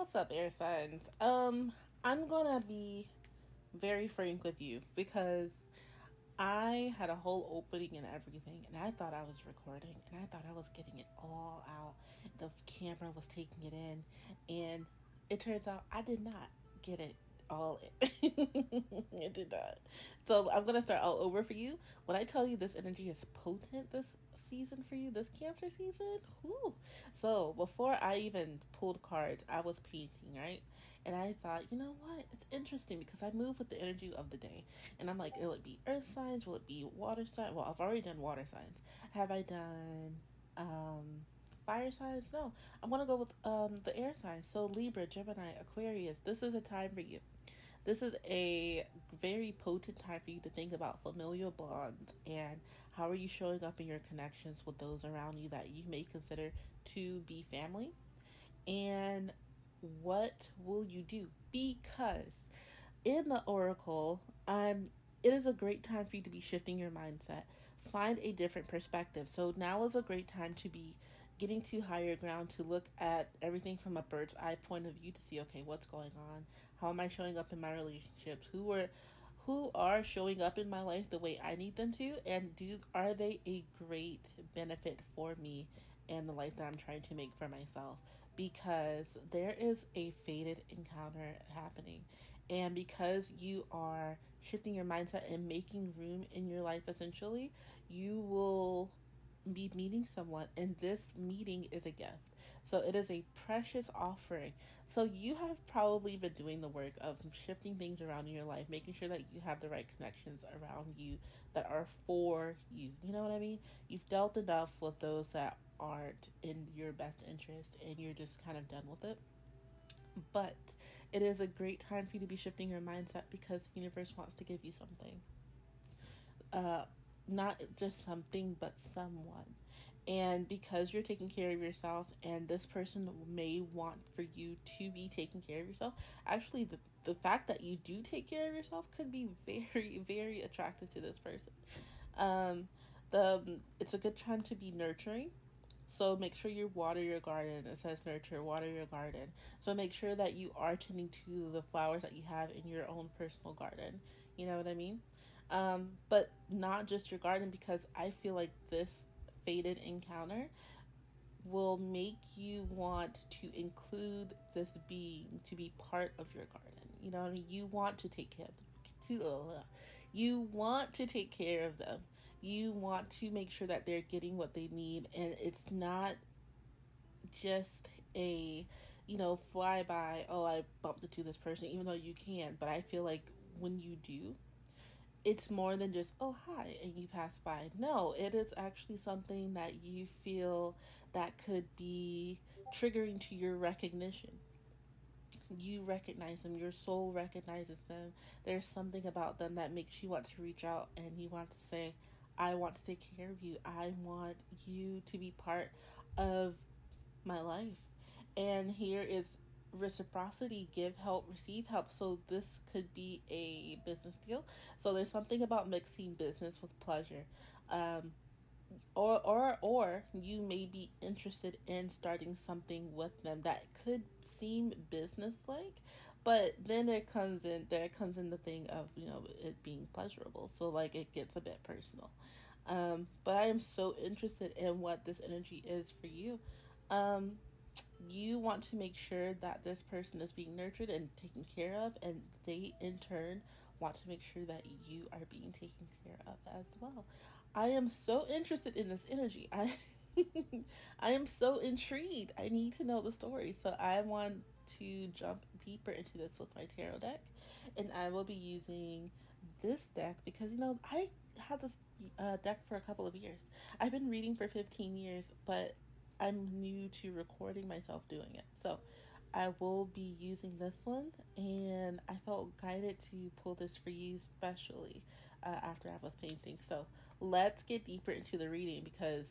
What's up, air signs? I'm gonna be very frank with you because I had a whole opening and everything, and I thought I was recording, and I thought I was getting it all out. The camera was taking it in, and it turns out I did not get it all in. It did not. So I'm gonna start all over for you. When I tell you this energy is potent this season for you, this Cancer season, whoo. So before I even pulled cards, I was painting, right? And I thought, you know what? It's interesting because I move with the energy of the day. And I'm like, will it be earth signs? Will it be water signs? Well, I've already done water signs. Have I done fire signs? No. I'm gonna go with the air signs. So Libra, Gemini, Aquarius. This is a time for you. This is a very potent time for you to think about familial bonds and how are you showing up in your connections with those around you that you may consider to be family, and what will you do? Because in the oracle, it is a great time for you to be shifting your mindset. Find a different perspective. So now is a great time to be getting to higher ground, to look at everything from a bird's eye point of view, to see, okay, what's going on? How am I showing up in my relationships? Who are showing up in my life the way I need them to, and are they a great benefit for me and the life that I'm trying to make for myself? Because there is a fated encounter happening, and because you are shifting your mindset and making room in your life, essentially, you will be meeting someone, and this meeting is a gift. So it is a precious offering. So you have probably been doing the work of shifting things around in your life, making sure that you have the right connections around you that are for you. You know what I mean? You've dealt enough with those that aren't in your best interest, and you're just kind of done with it. But it is a great time for you to be shifting your mindset because the universe wants to give you something. Uh, Not just something, but someone. And because you're taking care of yourself, and this person may want for you to be taking care of yourself, actually, the fact that you do take care of yourself could be very, very attractive to this person. Um, it's a good time to be nurturing, so make sure you water your garden. It says nurture, water your garden. So make sure that you are tending to the flowers that you have in your own personal garden. You know what I mean? But not just your garden, because I feel like this fated encounter will make you want to include this being to be part of your garden. You know what I mean? You want to take care you want to take care of them. You want to make sure that they're getting what they need, and it's not just a, fly by, oh, I bumped into this person, even though you can. But I feel like when you do, it's more than just, oh, hi, and you pass by. No, it is actually something that you feel that could be triggering to your recognition. You recognize them, your soul recognizes them. There's something about them that makes you want to reach out, and you want to say, I want to take care of you. I want you to be part of my life. And here is reciprocity: give help, receive help. So this could be a business deal. So there's something about mixing business with pleasure. Um, or you may be interested in starting something with them that could seem business like, but then there comes in the thing of, it being pleasurable, so like it gets a bit personal. But I am so interested in what this energy is for you. um you want to make sure that this person is being nurtured and taken care of, and they in turn want to make sure that you are being taken care of as well. I am so interested in this energy. I am so intrigued. I need to know the story. So I want to jump deeper into this with my tarot deck, and I will be using this deck because I had this deck for a couple of years. I've been reading for 15 years, but I'm new to recording myself doing it. So I will be using this one, and I felt guided to pull this for you, especially after I was painting. So let's get deeper into the reading because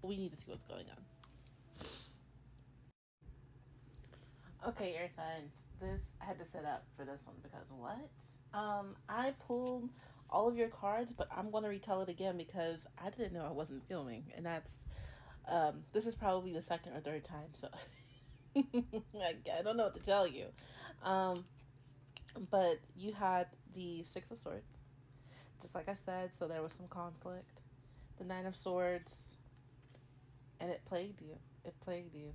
we need to see what's going on. Okay, air signs. This I had to set up for this one because what? I pulled all of your cards, but I'm gonna retell it again because I didn't know I wasn't filming, and this is probably the second or third time. So I don't know what to tell you. Um, but you had the Six of Swords, just like I said, so there was some conflict. The Nine of Swords, and it plagued you. It plagued you,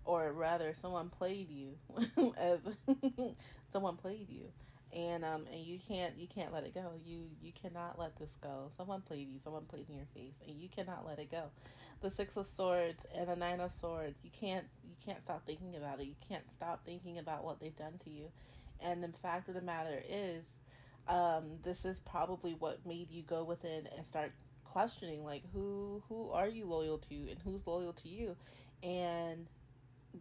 or rather, someone played you, as someone played you, and you can't let it go. You cannot let this go. Someone played you. Someone played in your face, and you cannot let it go. The Six of Swords and the Nine of Swords. You can't stop thinking about it. You can't stop thinking about what they've done to you, and the fact of the matter is, this is probably what made you go within and start questioning, like, who are you loyal to and who's loyal to you, and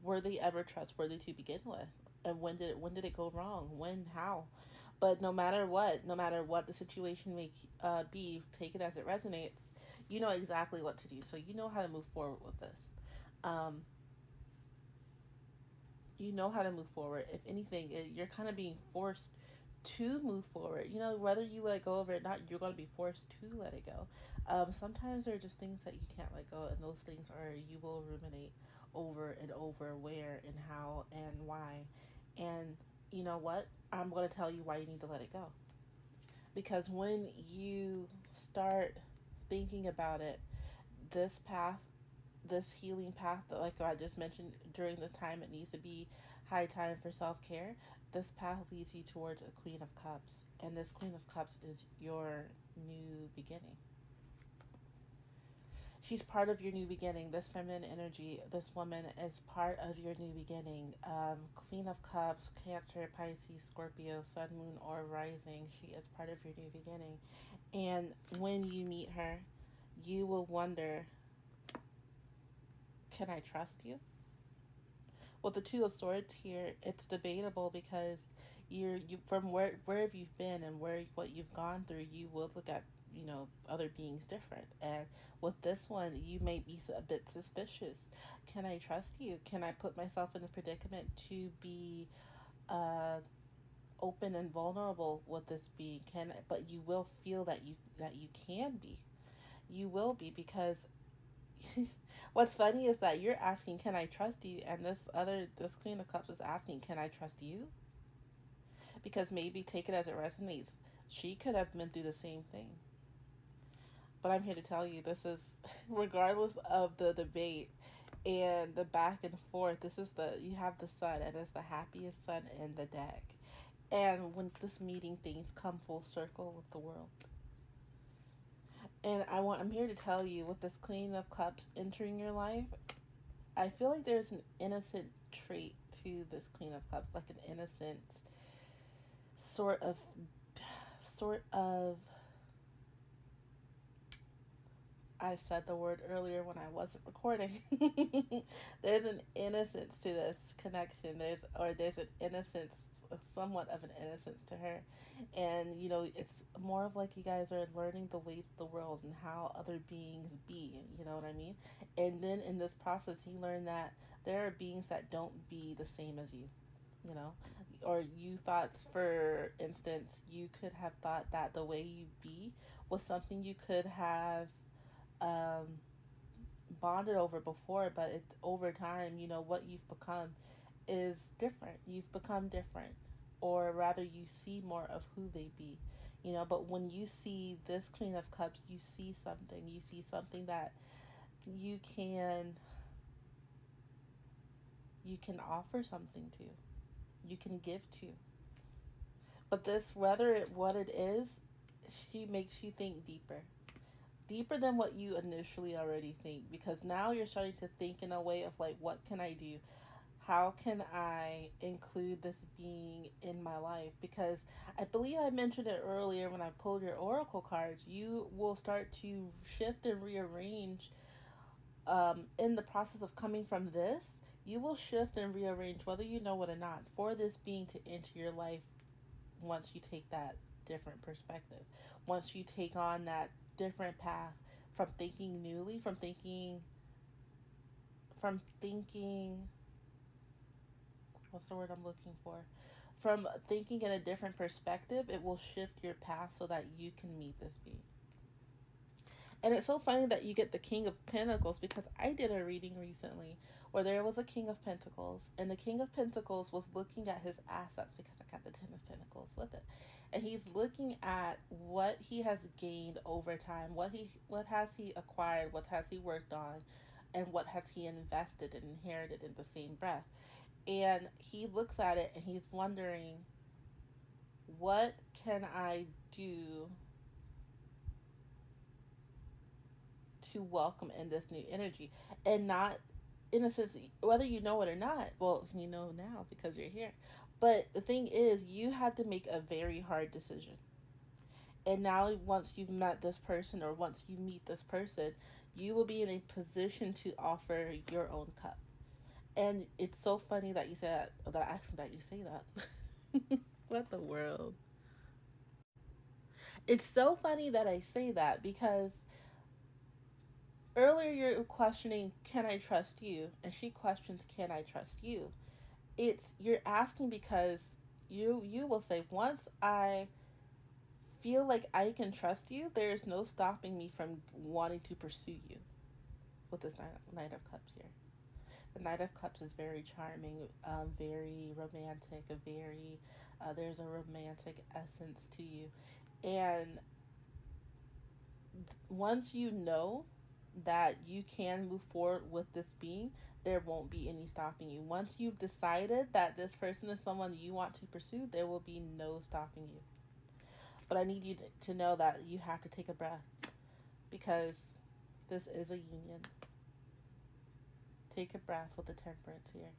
were they ever trustworthy to begin with, and when did it go wrong, when, how. But no matter what the situation may be, take it as it resonates. You know exactly what to do, so you know how to move forward with this. um, you know how to move forward. If anything, you're kind of being forced to move forward. You know, whether you let go of it or not, you're going to be forced to let it go. Sometimes there are just things that you can't let go, and those things are, you will ruminate over and over where and how and why. And you know what? I'm going to tell you why you need to let it go. Because when you start thinking about it, this path, this healing path, that, like I just mentioned, during this time, it needs to be high time for self care. This path leads you towards a Queen of Cups, and this Queen of Cups is your new beginning. She's part of your new beginning. This feminine energy, this woman is part of your new beginning. Queen of Cups, Cancer, Pisces, Scorpio, Sun, Moon, or Rising. She is part of your new beginning. And when you meet her, you will wonder, can I trust you? With the Two of Swords here, it's debatable because you from where you've been and where what you've gone through, you will look at, other beings different. And with this one, you may be a bit suspicious. Can I trust you? Can I put myself in a predicament to be uh, open and vulnerable with this being? Can But you will feel that you can be. You will be, because what's funny is that you're asking, "Can I trust you?" and this Queen of Cups is asking, "Can I trust you?" Because maybe, take it as it resonates, she could have been through the same thing. But I'm here to tell you, this is, regardless of the debate and the back and forth, this is you have the Sun, and it's the happiest Sun in the deck. And when this meeting, things come full circle with the world. And I'm here to tell you, with this Queen of Cups entering your life, I feel like there's an innocent trait to this Queen of Cups, like an innocent sort of sort of I said the word earlier when I wasn't recording. There's an innocence to this connection. There's an innocence, somewhat of an innocence to her. And it's more of like you guys are learning the ways of the world and how other beings be, you know what I mean? And then in this process, you learn that there are beings that don't be the same as you, you know? Or you thought, for instance, you could have thought that the way you be was something you could have um, bonded over before, but over time, what you've become is different. You've become different, or rather, you see more of who they be. But when you see this Queen of Cups, you see something. You see something that you can you can offer something to, you can give to. But this, whether what it is, she makes you think deeper than what you initially already think, because now you're starting to think in a way of, like, what can I do? How can I include this being in my life? Because I believe I mentioned it earlier when I pulled your oracle cards. You will start to shift and rearrange, in the process of coming from this. You will shift and rearrange, whether you know it or not, for this being to enter your life once you take that different perspective. Once you take on that different path, from thinking newly, from thinking what's the word I'm looking for? From thinking in a different perspective, it will shift your path so that you can meet this being. And it's so funny that you get the King of Pentacles because I did a reading recently where there was a King of Pentacles, and the King of Pentacles was looking at his assets because I got the Ten of Pentacles with it. And he's looking at what he has gained over time, what has he acquired, what has he worked on, and what has he invested and inherited in the same breath. And he looks at it and he's wondering, what can I do to welcome in this new energy? And not in a sense, whether you know it or not, well, you know now because you're here. But the thing is, you had to make a very hard decision. And now, once you've met this person, or once you meet this person, you will be in a position to offer your own cup. And it's so funny that you say that, that actually that you say that. What the world? It's so funny that I say that because earlier you're questioning, can I trust you? And she questions, can I trust you? It's, you're asking because you will say, once I feel like I can trust you, there is no stopping me from wanting to pursue you. With this Knight of Cups here, the Knight of Cups is very charming, very romantic, a very there's a romantic essence to you, and once you know that you can move forward with this being, there won't be any stopping you. Once you've decided that this person is someone you want to pursue, there will be no stopping you. But I need you to know that you have to take a breath because this is a union. Take a breath with the Temperance here.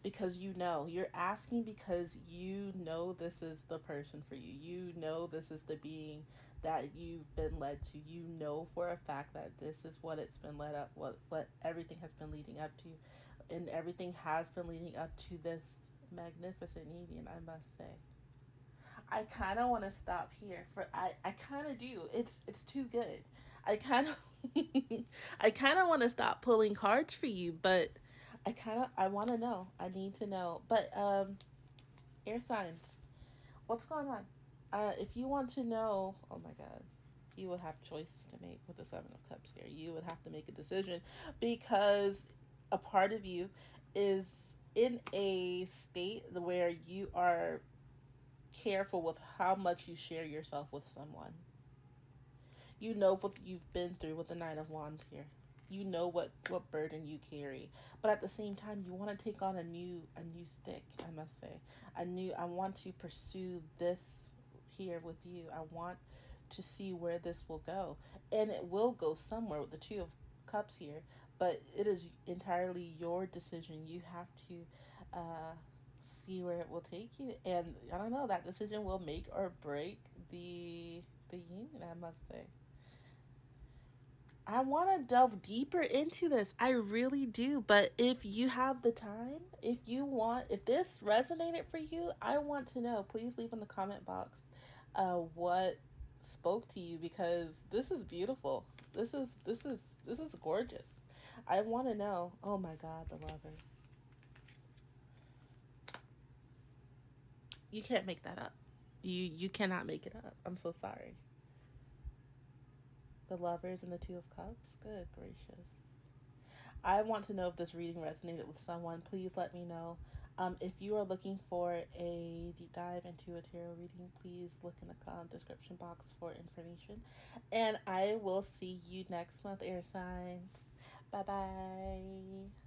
Because you know, you're asking because you know this is the person for you. You know this is the being that you've been led to. You know for a fact that this is what it's been led up, what everything has been leading up to. And everything has been leading up to this magnificent union, I must say. I kind of want to stop here for I kind of do. It's too good. I kind of I kind of want to stop pulling cards for you, but I want to know. I need to know. But air signs, what's going on? If you want to know, oh my god, you would have choices to make with the 7 of Cups here. You would have to make a decision because a part of you is in a state where you are careful with how much you share yourself with someone. You know what you've been through with the Nine of Wands here. You know what burden you carry, but at the same time, you want to take on a new stick. I must say, I want to pursue this here with you. I want to see where this will go, and it will go somewhere with the Two of Cups here. But it is entirely your decision. You have to uh, see where it will take you, and I don't know. That decision will make or break the union. I must say. I want to delve deeper into this. I really do. But if you have the time, if you want, if this resonated for you, I want to know. Please leave in the comment box what spoke to you because this is beautiful. This is gorgeous. I want to know. Oh my God, the Lovers. You can't make that up. You cannot make it up. I'm so sorry. The Lovers and the Two of Cups. Good gracious. I want to know if this reading resonated with someone. Please let me know. If you are looking for a deep dive into a tarot reading, please look in the description box for information. And I will see you next month, air signs. Bye bye.